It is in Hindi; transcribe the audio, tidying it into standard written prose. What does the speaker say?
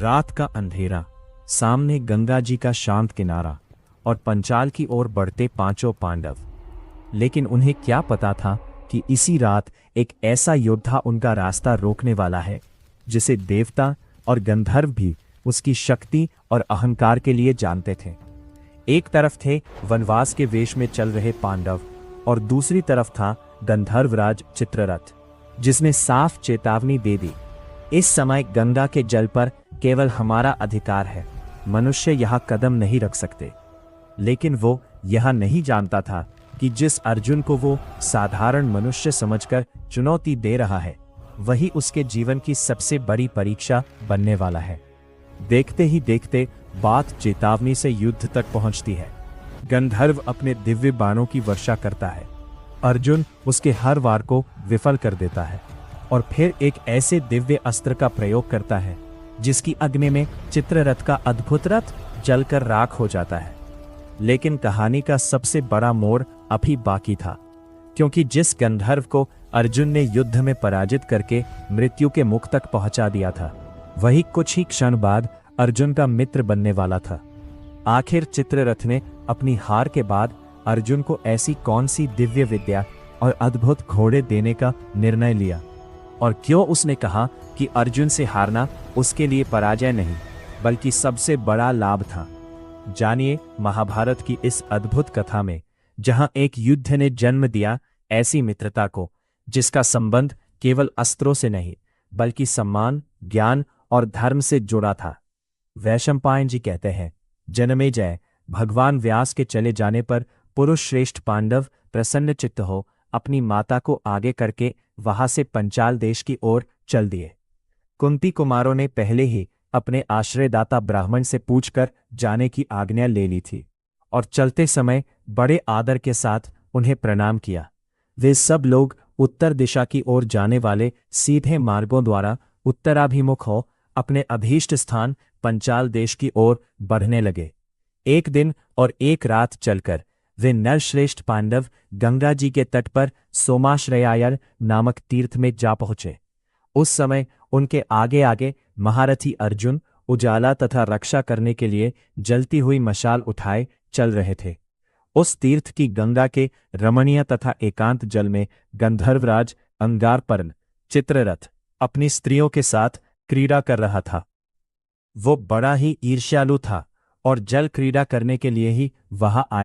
रात का अंधेरा, सामने गंगा जी का शांत किनारा और पंचाल की ओर बढ़ते पांचों पांडव। लेकिन उन्हें क्या पता था कि इसी रात एक ऐसा योद्धा उनका रास्ता रोकने वाला है जिसे देवता और गंधर्व भी उसकी शक्ति और अहंकार के लिए जानते थे। एक तरफ थे वनवास के वेश में चल रहे पांडव और दूसरी तरफ था गंधर्वराज चित्ररथ, जिसने साफ चेतावनी दे दी, इस समय गंगा के जल पर केवल हमारा अधिकार है, मनुष्य यहां कदम नहीं रख सकते। लेकिन वो यह नहीं जानता था कि जिस अर्जुन को वो साधारण मनुष्य समझकर चुनौती दे रहा है, वही उसके जीवन की सबसे बड़ी परीक्षा बनने वाला है। देखते ही देखते बात चेतावनी से युद्ध तक पहुंचती है। गंधर्व अपने दिव्य बाणों की वर्षा करता है, अर्जुन उसके हर वार को विफल कर देता है और फिर एक ऐसे दिव्य अस्त्र का प्रयोग करता है जिसकी अग्नि में चित्ररथ का अद्भुत रथ जलकर राख हो जाता है। लेकिन कहानी का सबसे बड़ा मोड़ अभी बाकी था, क्योंकि जिस गंधर्व को अर्जुन ने युद्ध में पराजित करके मृत्यु के मुख तक पहुंचा दिया था, वही कुछ ही क्षण बाद अर्जुन का मित्र बनने वाला था। आखिर चित्ररथ ने अपनी हार के बाद अर्जुन को ऐसी कौन सी दिव्य विद्या और अद्भुत घोड़े देने का निर्णय लिया, और क्यों उसने कहा कि अर्जुन से हारना उसके लिए पराजय नहीं बल्कि सबसे बड़ा लाभ था। जानिए महाभारत की इस अद्भुत कथा में, जहां एक युद्ध ने जन्म दिया ऐसी मित्रता को जिसका संबंध केवल अस्त्रों से नहीं बल्कि सम्मान, ज्ञान और धर्म से जुड़ा था। वैशंपायन जी कहते हैं, जनमेजय, भगवान व्यास के चले जाने पर पुरुष श्रेष्ठ पांडव प्रसन्न चित्त हो अपनी माता को आगे करके वहां से पंचाल देश की ओर चल दिए। कुंती कुमारों ने पहले ही अपने आश्रयदाता ब्राह्मण से पूछकर जाने की आज्ञा ले ली थी और चलते समय बड़े आदर के साथ उन्हें प्रणाम किया। वे सब लोग उत्तर दिशा की ओर जाने वाले सीधे मार्गों द्वारा उत्तराभिमुख हो अपने अभीष्ट स्थान पंचाल देश की ओर बढ़ने लगे। एक दिन और एक रात चलकर वे नरश्रेष्ठ पांडव गंगा जी के तट पर सोमाश्रयायर नामक तीर्थ में जा पहुंचे। उस समय उनके आगे आगे महारथी अर्जुन उजाला तथा रक्षा करने के लिए जलती हुई मशाल उठाए चल रहे थे। उस तीर्थ की गंगा के रमणीय तथा एकांत जल में गंधर्वराज अंगारपर्ण चित्ररथ अपनी स्त्रियों के साथ क्रीड़ा कर रहा था। वो बड़ा ही ईर्ष्यालु था और जल क्रीड़ा करने के लिए ही वहां आया